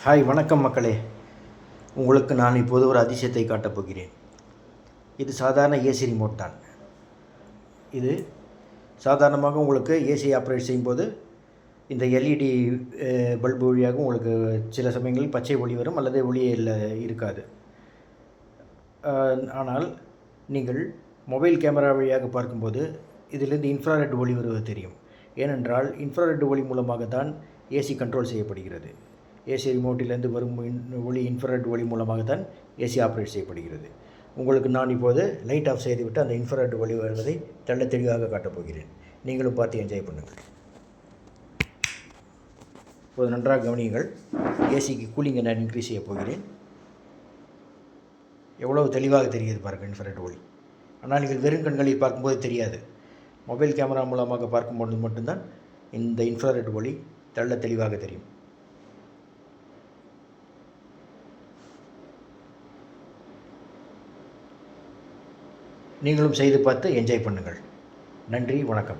Hi வணக்கம் மக்களே. உங்களுக்கு நான் இப்போது ஒரு அதிசயத்தை காட்டப் போகிறேன். இது சாதாரண ஏசி ரிமோட் தான். இது சாதாரணமாக உங்களுக்கு ஏசி ஆப்ரேட் செய்யும்போது இந்த எல்இடி பல்பு வழியாக உங்களுக்கு சில சமயங்களில் பச்சை ஒளி வரும் அல்லது ஒளியே இருக்காது. ஆனால் நீங்கள் மொபைல் கேமரா வழியாக பார்க்கும்போது இதிலிருந்து இன்ஃப்ராரெட் ஒளி வருவது தெரியும். ஏனென்றால் இன்ஃப்ராரெட் ஒளி மூலமாக தான் ஏசி கண்ட்ரோல் செய்யப்படுகிறது. ஏசி ரிமோட்டிலிருந்து வரும் ஒளி இன்ஃப்ராரெட் ஒளி மூலமாக தான் ஏசி ஆப்ரேட் செய்யப்படுகிறது. உங்களுக்கு நான் இப்போது லைட் ஆஃப் செய்துவிட்டு அந்த இன்ஃப்ராரெட் ஒளி வருவதை தெள்ள தெளிவாக காட்டப் போகிறேன். நீங்களும் பார்த்து என்ஜாய் பண்ணுங்கள். இப்போது நன்றாக கவனியுங்கள். ஏசிக்கு கூலிங்கை நான் இன்க்ரீஸ் செய்ய போகிறேன். எவ்வளவு தெளிவாக தெரிகிறது பாருங்கள் இன்ஃப்ராரெட் ஒளி. ஆனால் நீங்கள் வெறும் கண்களில் பார்க்கும்போது தெரியாது. மொபைல் கேமரா மூலமாக பார்க்கும்போது மட்டும்தான் இந்த இன்ஃப்ராரெட் ஒளி தெள்ள தெளிவாக தெரியும். நீங்களும் செய்து பார்த்து என்ஜாய் பண்ணுங்கள். நன்றி, வணக்கம்.